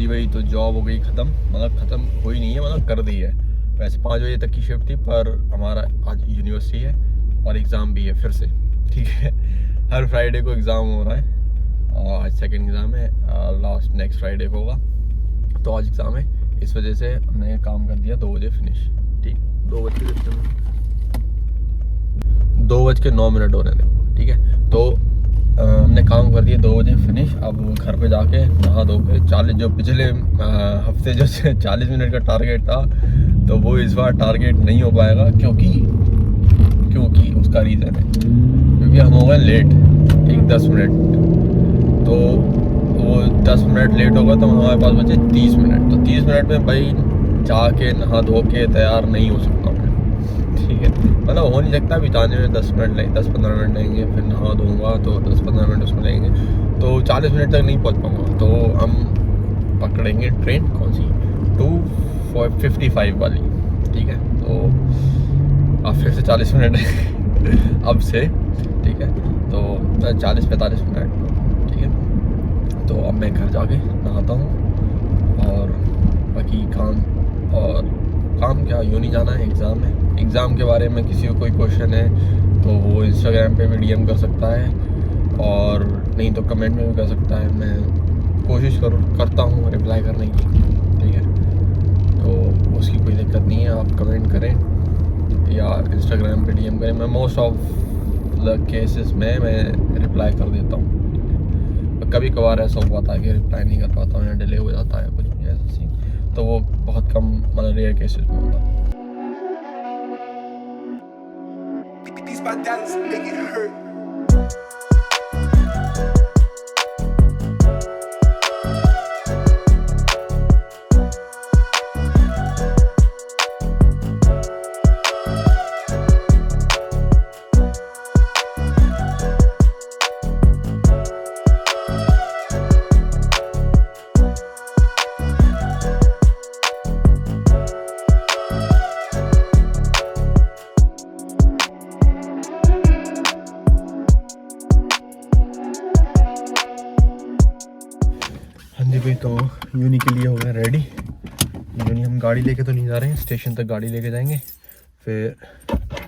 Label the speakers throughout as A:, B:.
A: भाई तो जॉब हो गई ख़त्म, मतलब ख़त्म हुई नहीं है, मतलब कर दी है। वैसे 5 बजे तक की शिफ्ट थी, पर हमारा आज यूनिवर्सिटी है और एग्ज़ाम भी है फिर से, ठीक है। हर फ्राइडे को एग्ज़ाम हो रहा है और आज सेकंड एग्ज़ाम है, लास्ट नेक्स्ट फ्राइडे को होगा। तो आज एग्ज़ाम है, इस वजह से हमने काम कर दिया 2 बजे फिनिश, ठीक। 2:09 हो रहे थे, ठीक है। तो हमने काम कर दिया 2 बजे फिनिश। अब घर पे जाके नहा धो के 40 जो पिछले हफ्ते जो 40 मिनट का टारगेट था, तो वो इस बार टारगेट नहीं हो पाएगा, क्योंकि उसका रीज़न है क्योंकि हम हो गए लेट, ठीक 10 मिनट। तो वो 10 मिनट लेट होगा तो हमारे पास बचे 30 मिनट। तो 30 मिनट में भाई जाके नहा धो के तैयार नहीं हो सकता मैं, ठीक है। मतलब हो नहीं सकता, अभी जाने में 10 मिनट लगेंगे, 10-15 मिनट लगेंगे, फिर नहा धोऊंगा तो 10-15 मिनट उसमें लगेंगे, तो 40 मिनट तक नहीं पहुंच पाऊंगा। तो हम पकड़ेंगे ट्रेन, कौन सी 2:55 वाली, ठीक है। तो अब फिर से 40 मिनट अब से, ठीक है। तो 40-45 मिनट, ठीक है। तो अब मैं घर जाके नहाता हूँ और बाकी काम क्या, यूँ जाना है, एग्ज़ाम है। एग्ज़ाम के बारे में किसी को कोई क्वेश्चन है तो वो इंस्टाग्राम पे भी डीएम कर सकता है, और नहीं तो कमेंट में भी कर सकता है। मैं कोशिश करता हूँ रिप्लाई करने की, ठीक है। तो उसकी कोई दिक्कत नहीं है, आप कमेंट करें या इंस्टाग्राम पे डीएम करें। मैं मोस्ट ऑफ द केसेस में मैं रिप्लाई कर देता हूँ। कभी कभार ऐसा हो पाता है कि रिप्लाई नहीं कर पाता हूँ या डिले हो जाता है कुछ भी ऐसा सीन, तो वो बहुत कम, मतलब रेयर केसेस में होता है। These my dollars make it hurt. भाई तो यूनी के लिए हो गया रेडी। यूनी हम गाड़ी लेके तो नहीं जा रहे हैं, स्टेशन तक गाड़ी लेके जाएंगे, फिर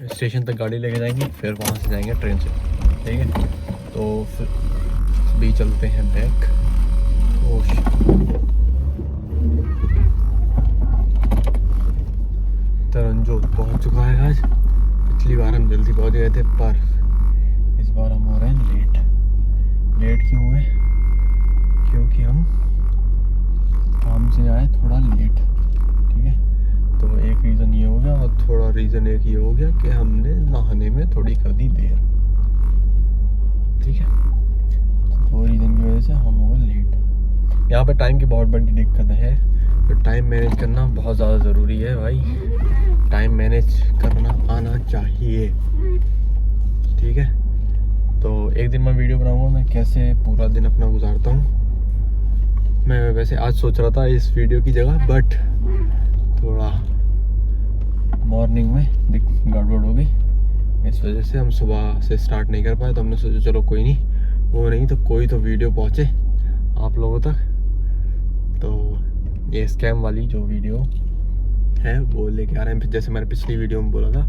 A: स्टेशन तक गाड़ी लेके जाएंगे, फिर वहाँ से जाएंगे ट्रेन से, ठीक है। तो फिर भी चलते हैं बैक। तरनजोत पहुँच चुका है आज। पिछली बार हम जल्दी पहुँच गए थे, पर इस बार हम हो रहे हैं लेट क्यों हुए, क्योंकि हम काम से आए थोड़ा लेट, ठीक है। तो एक रीज़न ये हो गया, और थोड़ा रीज़न एक ये हो गया कि हमने नहाने में थोड़ी कर दी देर, ठीक है। तो रीज़न की वजह से हम हो गए लेट। यहाँ पे टाइम की बहुत बड़ी दिक्कत है, तो टाइम मैनेज करना बहुत ज़्यादा ज़रूरी है भाई। टाइम मैनेज करना आना चाहिए, ठीक है। तो एक दिन मैं वीडियो बनाऊँगा मैं कैसे पूरा दिन अपना गुजारता हूँ। मैं वैसे आज सोच रहा था इस वीडियो की जगह, बट थोड़ा मॉर्निंग में गड़बड़ हो गई, इस वजह से हम सुबह से स्टार्ट नहीं कर पाए। तो हमने सोचा चलो कोई नहीं, वो नहीं तो कोई तो वीडियो पहुँचे आप लोगों तक। तो ये स्कैम वाली जो वीडियो है वो लेके आ रहे हैं। जैसे मैंने पिछली वीडियो में बोला था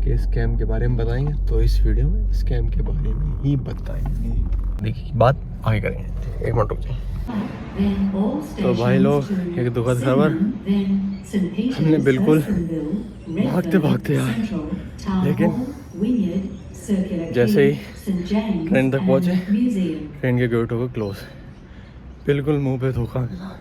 A: कि स्कैम के बारे में बताएंगे, तो इस वीडियो में स्कैम के बारे में ही बताएंगे। देखिए बात आगे करेंगे, एक मिनट रुक जाइए। तो भाई लोग एक दुखद खबर, हमने बिल्कुल भागते भागते यार, लेकिन जैसे ही ट्रेन तक पहुँचे, ट्रेन के गेट हो गए क्लोज, बिल्कुल मुंह पे धोखा मिला।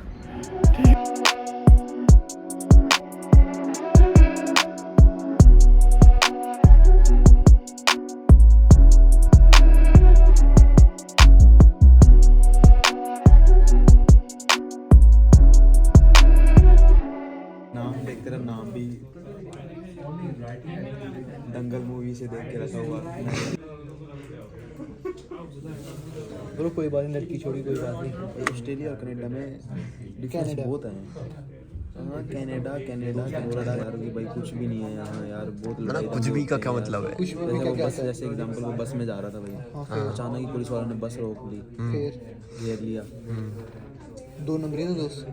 B: तेरा नाम भी दंगल मूवी से देख के रखा हुआ।
C: बोलो कोई बात नहीं, लड़की छोड़ी कोई बात नहीं।
B: ऑस्ट्रेलिया और कनाडा में डिफरेंस बहुत है। हाँ कनाडा यार कि भाई कुछ भी नहीं है यहाँ यार, बहुत लड़ाई।
A: कुछ भी का क्या मतलब है?
C: कुछ भी
B: जैसे
C: क्या
B: वो
C: क्या
B: बस, जैसे एग्जांपल वो बस में जा रहा था भाई, अचानक ही पुलिस वालों ने बस रोक ली,
C: फिर
B: घेर लिया।
C: 2 नंबर है दोस्त,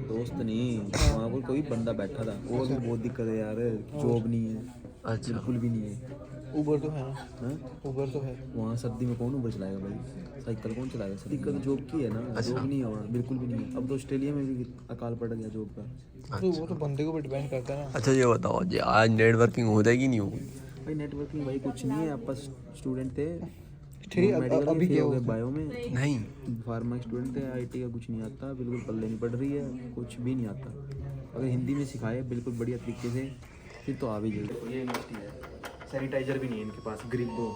B: दोस्त नहीं, वहाँ पर कोई बंदा बैठा था, वो भी बहुत दिक्कत है यार, जॉब नहीं है,
A: अच्छा
B: बिल्कुल भी नहीं है।
C: ऊबर तो है ना,
B: हाँ,
C: ऊबर तो है।
B: वहाँ सर्दी में कौन ऊबर चलाएगा भाई, साइकिल कौन चलाएगा, दिक्कत जॉब की है ना, जॉब नहीं है वहाँ, बिल्कुल भी नहीं है। अब तो ऑस्ट्रेलिया में भी अकाल पड़ गया जॉब का।
C: तो वो तो बंदे को भी डिपेंड करता है ना।
A: अच्छा ये बताओ जी, आज नेटवर्किंग हो जाएगी नहीं होगी?
B: भाई नेटवर्किंग भाई कुछ नहीं है, आप स्टूडेंट थे,
C: ठीक है,
B: मेडिकल
C: अभी
B: में
C: क्या
B: हो
C: हो
B: गए, बायो में,
A: नहीं
B: फार्मा स्टूडेंट थे, आईटी का कुछ नहीं आता, बिल्कुल पल्ले नहीं पड़ रही है, कुछ भी नहीं आता। अगर हिंदी में सिखाए बिल्कुल बढ़िया तरीके से फिर तो आ भी जाएगी। ये यूनिवर्सिटी है, सैनिटाइजर भी नहीं है इनके पास, गरीबों।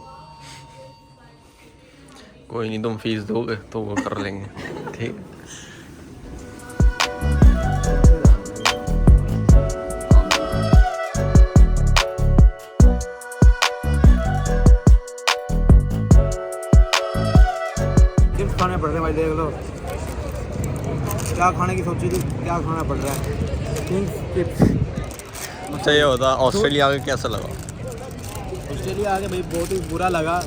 A: कोई नहीं, तुम फीस दोगे तो वो कर लेंगे। ठीक है।
B: चिप्स खाने पड़ रहे हैं भाई, देख लो क्या खाने की सोची थी, क्या खाना पड़ रहा है, चिप्स।
A: अच्छा ये होता ऑस्ट्रेलिया आके कैसा लगा?
B: ऑस्ट्रेलिया आके भाई बहुत ही बुरा लगा,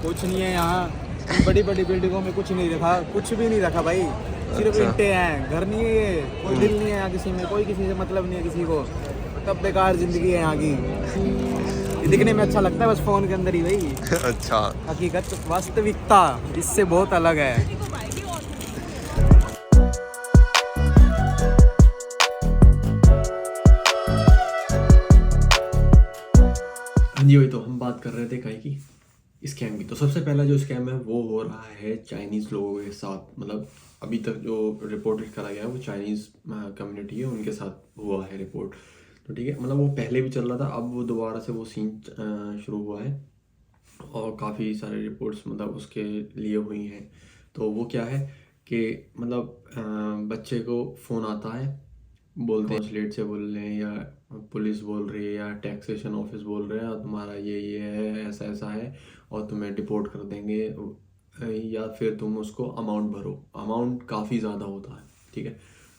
B: कुछ नहीं है यहाँ, बड़ी बड़ी बिल्डिंगों में कुछ नहीं रखा, कुछ भी नहीं रखा भाई, सिर्फ
A: अच्छा।
B: ईंटें हैं, घर नहीं है ये, कोई दिल नहीं है यहाँ किसी में, कोई किसी से मतलब नहीं है किसी को, तब बेकार ज़िंदगी है यहाँ की। ये दिखने में अच्छा लगता है बस फ़ोन के अंदर ही भाई,
A: अच्छा
B: हकीकत वास्तविकता इससे बहुत अलग है।
A: हाँ जी, वही तो हम बात कर रहे थे काहे की स्कैम की। तो सबसे पहला जो स्कैम है वो हो रहा है चाइनीज़ लोगों के साथ। मतलब अभी तक जो रिपोर्टेड करा गया है वो चाइनीज़ कम्युनिटी है उनके साथ हुआ है रिपोर्ट। तो ठीक है, मतलब वो पहले भी चल रहा था, अब वो दोबारा से वो सीन शुरू हुआ है और काफ़ी सारे रिपोर्ट्स मतलब उसके लिए हुई हैं। तो वो क्या है कि मतलब बच्चे को फ़ोन आता है, बोलते हैं कॉन्सुलेट से बोल रहे हैं या पुलिस बोल रही है या टैक्सेशन ऑफिस बोल रहे हैं और तुम्हारा ये है, ऐसा ऐसा है और तुम्हें डिपोर्ट कर देंगे, या फिर तुम उसको अमाउंट भरो। अमाउंट काफ़ी ज़्यादा होता है, ठीक है।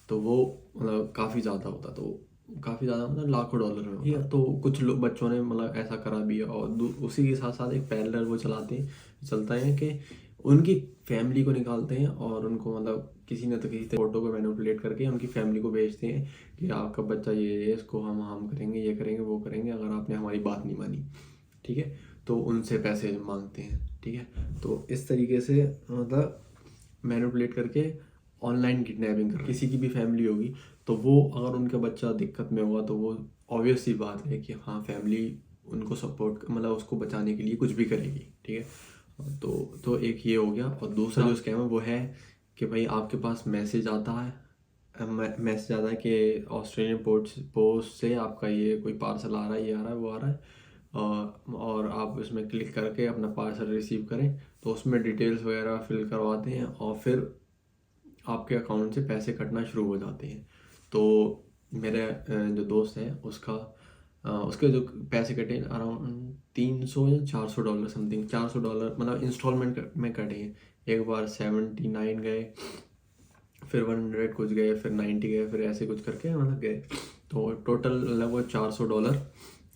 A: तो वो मतलब काफ़ी ज़्यादा होता, तो काफ़ी ज़्यादा मतलब लाखों डॉलर में होता। तो कुछ लोग बच्चों ने मतलब ऐसा करा भी है और उसी के साथ साथ एक पैरेलल वो चलता है कि उनकी फैमिली को निकालते हैं और उनको मतलब किसी न तो किसी फोटो को मैनिपुलेट करके उनकी फैमिली को भेजते हैं कि आपका बच्चा ये है, इसको हम करेंगे, ये करेंगे, वो करेंगे अगर आपने हमारी बात नहीं मानी, ठीक है। तो उनसे पैसे मांगते हैं, ठीक है। तो इस तरीके से मतलब मैनिपुलेट करके ऑनलाइन किडनैपिंग कर किसी की भी फैमिली होगी तो वो अगर उनका बच्चा दिक्कत में होगा तो वो ऑब्वियस सी बात है कि हाँ फैमिली उनको सपोर्ट मतलब उसको बचाने के लिए कुछ भी करेगी, ठीक है। तो एक ये हो गया। और दूसरा जो स्कैम है वो है कि भाई आपके पास मैसेज आता है, मैसेज आता है कि ऑस्ट्रेलियन पोस्ट से आपका ये कोई पार्सल आ रहा है, ये आ रहा है, वो आ रहा है, और आप इसमें क्लिक करके अपना पार्सल रिसीव करें। तो उसमें डिटेल्स वगैरह फिल करवाते हैं और फिर आपके अकाउंट से पैसे कटना शुरू हो जाते हैं। तो मेरे जो दोस्त है उसके जो पैसे कटे अराउंड 300 या 400 डॉलर समथिंग, 400 डॉलर मतलब इंस्टॉलमेंट में कटे हैं। एक बार 79 गए, फिर 100 कुछ गए, फिर 90 गए, फिर ऐसे कुछ करके मतलब गए। तो टोटल लगभग 400 डॉलर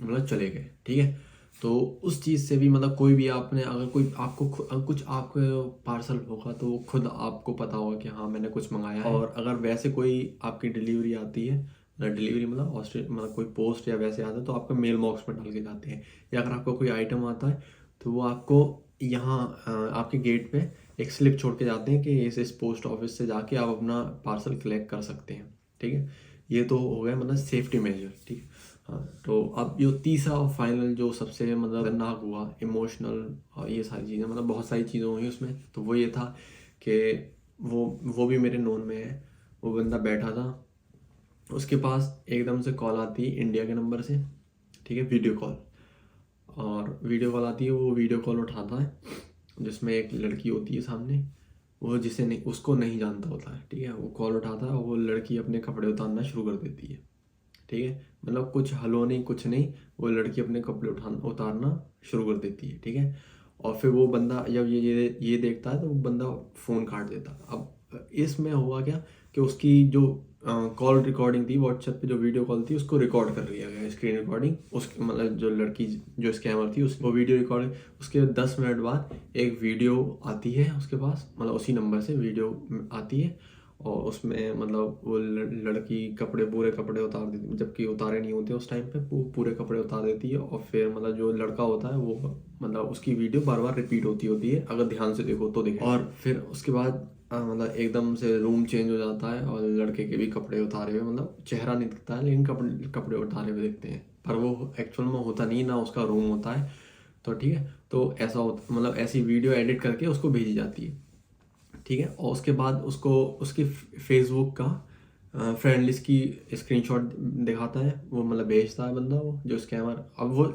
A: मतलब चले गए, ठीक है। तो उस चीज़ से भी मतलब कोई भी आपने अगर कोई आपको कुछ आपको पार्सल होगा तो वो खुद आपको पता होगा कि हाँ मैंने कुछ मंगाया है। और अगर वैसे कोई आपकी डिलीवरी आती है, डिलीवरी मतलब कोई पोस्ट या वैसे आता है तो आपका मेल बॉक्स में डाल के जाते हैं। या अगर आपका कोई आइटम आता है तो वो आपको यहाँ आपके गेट पे एक स्लिप छोड़ के जाते हैं कि इस पोस्ट ऑफिस से जाके आप अपना पार्सल कलेक्ट कर सकते हैं, ठीक है। ये तो हो गया मतलब सेफ्टी मेजर, ठीक है। हाँ, तो अब जो तीसरा और फाइनल जो सबसे मतलब खतरनाक हुआ, इमोशनल और ये सारी चीज़ें मतलब बहुत सारी चीज़ें हुई उसमें। तो वो ये था कि वो भी मेरे नोन में है। वो बंदा बैठा था, उसके पास एकदम से कॉल आती है इंडिया के नंबर से, ठीक है, वीडियो कॉल। और वीडियो कॉल आती है, वो वीडियो कॉल उठाता है जिसमें एक लड़की होती है सामने, वो उसको नहीं जानता होता है, ठीक है। वो कॉल उठाता है और वो लड़की अपने कपड़े उतारना शुरू कर देती है, ठीक है। मतलब कुछ हलो नहीं कुछ नहीं, वो लड़की अपने कपड़े उतारना शुरू कर देती है, ठीक है। और फिर वो बंदा जब ये देखता है तो वो बंदा फ़ोन काट देता है। अब इसमें हुआ क्या कि उसकी जो कॉल रिकॉर्डिंग थी व्हाट्सएप पे, जो वीडियो कॉल थी उसको रिकॉर्ड कर लिया गया, स्क्रीन रिकॉर्डिंग। उस मतलब जो लड़की जो स्कैमर थी उसको वीडियो रिकॉर्डिंग, उसके 10 मिनट बाद एक वीडियो आती है उसके पास, मतलब उसी नंबर से वीडियो आती है और उसमें मतलब वो लड़की कपड़े पूरे कपड़े उतार देती, जबकि उतारे नहीं होते उस टाइम पे, वो पूरे कपड़े उतार देती है। और फिर मतलब जो लड़का होता है वो मतलब उसकी वीडियो बार बार रिपीट होती है, अगर ध्यान से देखो तो देखो। और फिर उसके बाद मतलब एकदम से रूम चेंज हो जाता है और लड़के के भी कपड़े उतारे हुए, मतलब चेहरा नहीं दिखता है लेकिन कपड़े उतारे हुए दिखते हैं, पर वो एक्चुअल में होता नहीं, ना उसका रूम होता है। तो ठीक है, तो ऐसा होता, मतलब ऐसी वीडियो एडिट करके उसको भेजी जाती है, ठीक है। और उसके बाद उसको उसकी फेसबुक का फ्रेंड लिस्ट की स्क्रीनशॉट दिखाता है, वो मतलब भेजता है बंदा, वो जो स्कैमर। अब वो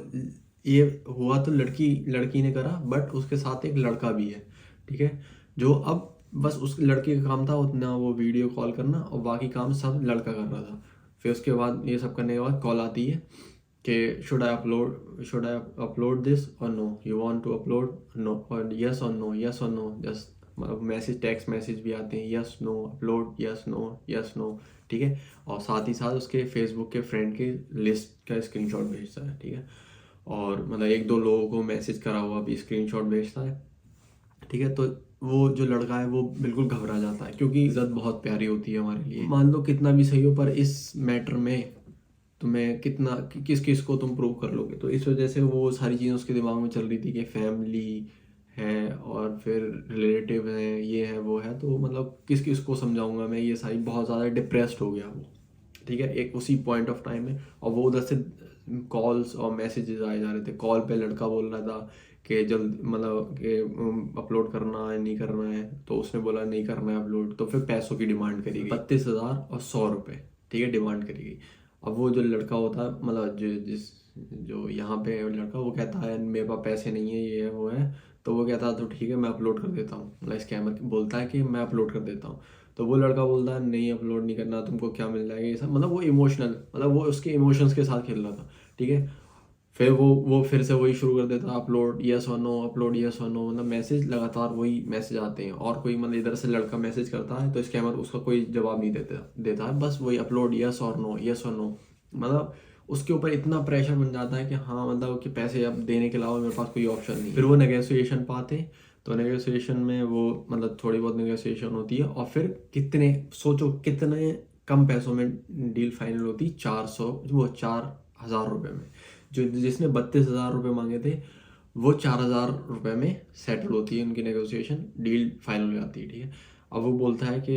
A: ये हुआ तो लड़की ने करा, बट उसके साथ एक लड़का भी है, ठीक है, जो अब बस उस लड़के का काम था उतना वो वीडियो कॉल करना और बाकी काम सब लड़का कर रहा था। फिर उसके बाद ये सब करने के बाद कॉल आती है कि शुड आई अपलोड दिस और no, you want to upload, no, और यस और नो, यस और no, just message, text message भी आते हैं, yes no upload, yes no, ठीक है। और साथ ही साथ उसके फेसबुक के फ्रेंड की लिस्ट का स्क्रीनशॉट भेजता है, ठीक है। और मतलब 1-2 लोगों को मैसेज करा हुआ भी स्क्रीनशॉट भेजता है, ठीक है। तो वो जो लड़का है वो बिल्कुल घबरा जाता है, क्योंकि इज्जत बहुत प्यारी होती है हमारे लिए, मान लो कितना भी सही हो, पर इस मैटर में तुम्हें कितना किस को तुम प्रूव कर लोगे। तो इस वजह से वो सारी चीज़ें उसके दिमाग में चल रही थी कि फैमिली है और फिर रिलेटिव हैं, ये है वो है, तो मतलब किस को समझाऊंगा मैं, ये सारी बहुत ज़्यादा डिप्रेस्ड हो गया वो, ठीक है, एक उसी पॉइंट ऑफ टाइम में। और वो उधर से कॉल्स और मैसेजेस आए जा रहे थे। कॉल पे लड़का बोल रहा था कि जल्द मतलब कि अपलोड करना है, नहीं करना है, तो उसने बोला नहीं करना है अपलोड। तो फिर पैसों की डिमांड करी गई, 32,000 और 100 रुपये, ठीक है, डिमांड करी गई। अब वो जो लड़का होता है, मतलब जो यहाँ पे लड़का, वो कहता है मेरे पास पैसे नहीं है, ये है वो है। तो वो कहता है तो ठीक है मैं अपलोड कर देता हूँ, मतलब स्कैमर बोलता है कि मैं अपलोड कर देता हूँ। तो वो लड़का बोलता है नहीं अपलोड नहीं करना, तुमको क्या मिल जाएगा ये सब, मतलब वो इमोशनल, मतलब वो उसके इमोशंस के साथ खेल रहा था, ठीक है। फिर वो फिर से वही शुरू कर देता, अपलोड यस और नो, अपलोड यस और नो, मतलब मैसेज लगातार वही मैसेज आते हैं। और कोई मतलब इधर से लड़का मैसेज करता है तो स्कैमर उसका कोई जवाब नहीं देता है, बस वही अपलोड यस और नो, यस और नो। मतलब उसके ऊपर इतना प्रेशर बन जाता है कि हाँ मतलब कि पैसे अब देने के अलावा मेरे पास कोई ऑप्शन नहीं। फिर वो नेगोशिएशन पाते, तो नेगोशिएशन में वो मतलब थोड़ी बहुत नेगोशिएशन होती है और फिर सोचो कितने कम पैसों में डील फाइनल होती, 4,000 रुपये में। जिसने 32,000 रुपये मांगे थे वो 4,000 रुपये में सेटल होती है उनकी नेगोशिएशन, डील फाइनल हो जाती है, ठीक है। अब वो बोलता है कि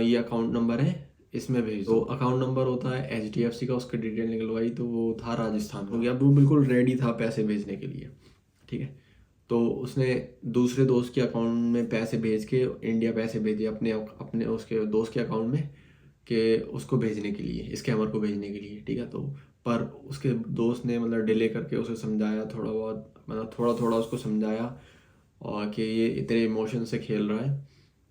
A: ये अकाउंट नंबर है, इसमें भेज दो। तो अकाउंट नंबर होता है HDFC का, उसकी डिटेल निकलवाई तो वो था राजस्थान हो गया। अब वो बिल्कुल रेडी था पैसे भेजने के लिए, ठीक है। तो उसने दूसरे दोस्त के अकाउंट में पैसे भेज के इंडिया पैसे भेजे अपने उसके दोस्त के अकाउंट में, कि उसको भेजने के लिए, स्कैमर को भेजने के लिए, ठीक है। तो पर उसके दोस्त ने मतलब डिले करके उसे समझाया थोड़ा बहुत, मतलब थोड़ा उसको समझाया, और कि ये तेरे इमोशन से खेल रहा है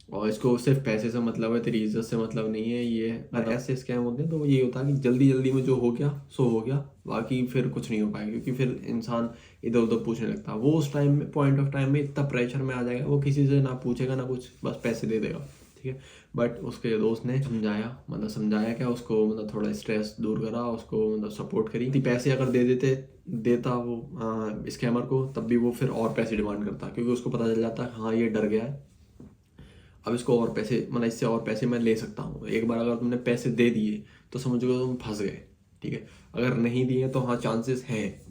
A: और इसको सिर्फ पैसे से मतलब है, तेरी इज्जत से मतलब नहीं है। ये अगर ऐसे स्कैम होते हैं तो ये होता है कि जल्दी में जो हो गया सो हो गया, बाकी फिर कुछ नहीं हो पाएगा, क्योंकि फिर इंसान इधर उधर पूछने लगता है। वो उस टाइम में पॉइंट ऑफ टाइम में इतना प्रेशर में आ जाएगा, वो किसी से ना पूछेगा ना कुछ, बस पैसे दे देगा, ठीक है। बट उसके दोस्त ने समझाया क्या उसको, मतलब थोड़ा स्ट्रेस दूर करा उसको, मतलब सपोर्ट करी थी। पैसे अगर देता वो स्कैमर को, तब भी वो फिर और पैसे डिमांड करता, क्योंकि उसको पता चल जाता है हाँ ये डर गया है, अब इसको और पैसे, मतलब इससे और पैसे मैं ले सकता हूँ। एक बार अगर तुमने पैसे दे दिए तो समझो तुम फंस गए, ठीक है। अगर नहीं दिए तो हाँ चांसेस हैं,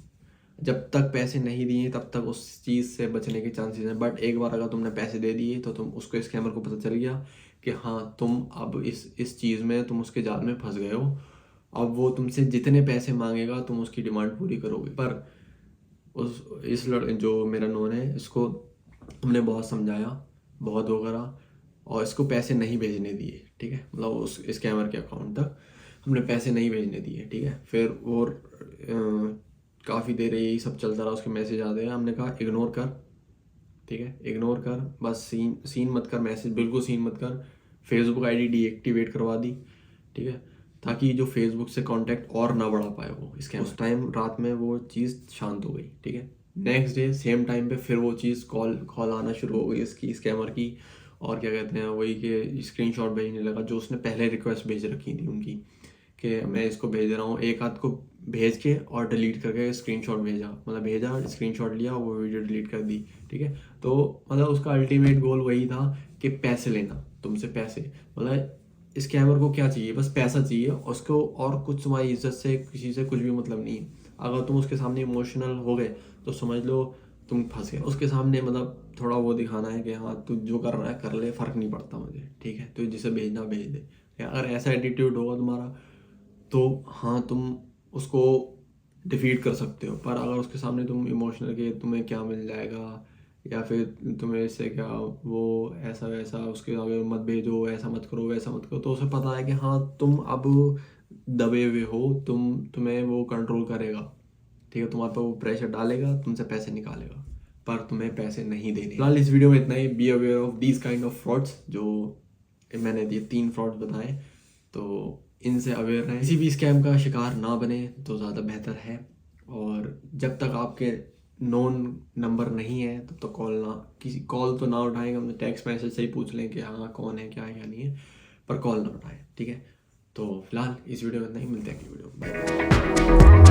A: जब तक पैसे नहीं दिए तब तक उस चीज़ से बचने के चांसेस हैं। बट एक बार अगर तुमने पैसे दे दिए तो तुम उसको, स्कैमर को पता चल गया कि हाँ तुम अब इस चीज़ में, तुम उसके जाल में फंस गए हो। अब वो तुमसे जितने पैसे मांगेगा तुम उसकी डिमांड पूरी करोगे। पर जो मेरा नोन है, इसको हमने बहुत समझाया, बहुत वो करा, और इसको पैसे नहीं भेजने दिए, ठीक है। मतलब उस स्कैमर के अकाउंट तक हमने पैसे नहीं भेजने दिए, ठीक है। फिर वो काफ़ी देर यही सब चलता रहा, उसके मैसेज आते हैं। हमने कहा इग्नोर कर, ठीक है, इग्नोर कर, बस सीन मत कर, मैसेज बिल्कुल सीन मत कर। फेसबुक ID डीएक्टिवेट करवा दी, ठीक है, ताकि जो फेसबुक से कांटेक्ट और ना बढ़ा पाए वो इसके। उस टाइम रात में वो चीज़ शांत हो गई, ठीक है। नेक्स्ट डे सेम टाइम पे फिर वो चीज़ कॉल आना शुरू हो गई इसकी, स्कैमर की। और क्या कहते हैं, वही कि स्क्रीनशॉट भेजने लगा जो उसने पहले रिक्वेस्ट भेज रखी थी उनकी, कि मैं इसको भेज रहा हूँ। एक हाथ को भेज के और डिलीट करके स्क्रीनशॉट भेजा, स्क्रीनशॉट लिया, वो वीडियो डिलीट कर दी, ठीक है। तो मतलब उसका अल्टीमेट गोल वही था कि पैसे लेना, तुमसे पैसे, मतलब स्कैमर को क्या चाहिए, बस पैसा चाहिए उसको, और कुछ तुम्हारी इज्जत से किसी से कुछ भी मतलब नहीं है। अगर तुम उसके सामने इमोशनल हो गए तो समझ लो तुम फंस गए। उसके सामने मतलब थोड़ा वो दिखाना है कि हाँ तू जो कर रहा है कर ले, फ़र्क नहीं पड़ता मुझे, ठीक है, तो जिसे भेजना भेज दे। अगर ऐसा एटीट्यूड होगा तुम्हारा तो हाँ तुम उसको डिफीट कर सकते हो। पर अगर उसके सामने तुम इमोशनल के तुम्हें क्या मिल जाएगा, या फिर तुम्हें इससे क्या वो ऐसा वैसा, उसके आगे मत भेजो, ऐसा मत करो वैसा मत करो, तो उसे पता है कि हाँ तुम अब दबे हुए हो, तुम्हें वो कंट्रोल करेगा, ठीक है, तुम्हारे पर वो प्रेशर डालेगा, तुमसे पैसे निकालेगा, पर तुम्हें पैसे नहीं देने। फिलहाल इस वीडियो में इतना ही। Be aware of these kind of frauds, जो मैंने ये 3 फ्रॉड्स बताए, तो इनसे अवेयर रहें, किसी भी स्कैम का शिकार ना बने तो ज़्यादा बेहतर है। और जब तक आपके नोन नंबर नहीं है तब तक कॉल तो ना उठाएंगे, हमने टेक्स्ट मैसेज से ही पूछ लें कि हाँ कौन है क्या है क्या नहीं है, पर कॉल ना उठाएं, ठीक है। तो फिलहाल इस वीडियो में इतना ही, मिलते हैं अगली वीडियो में।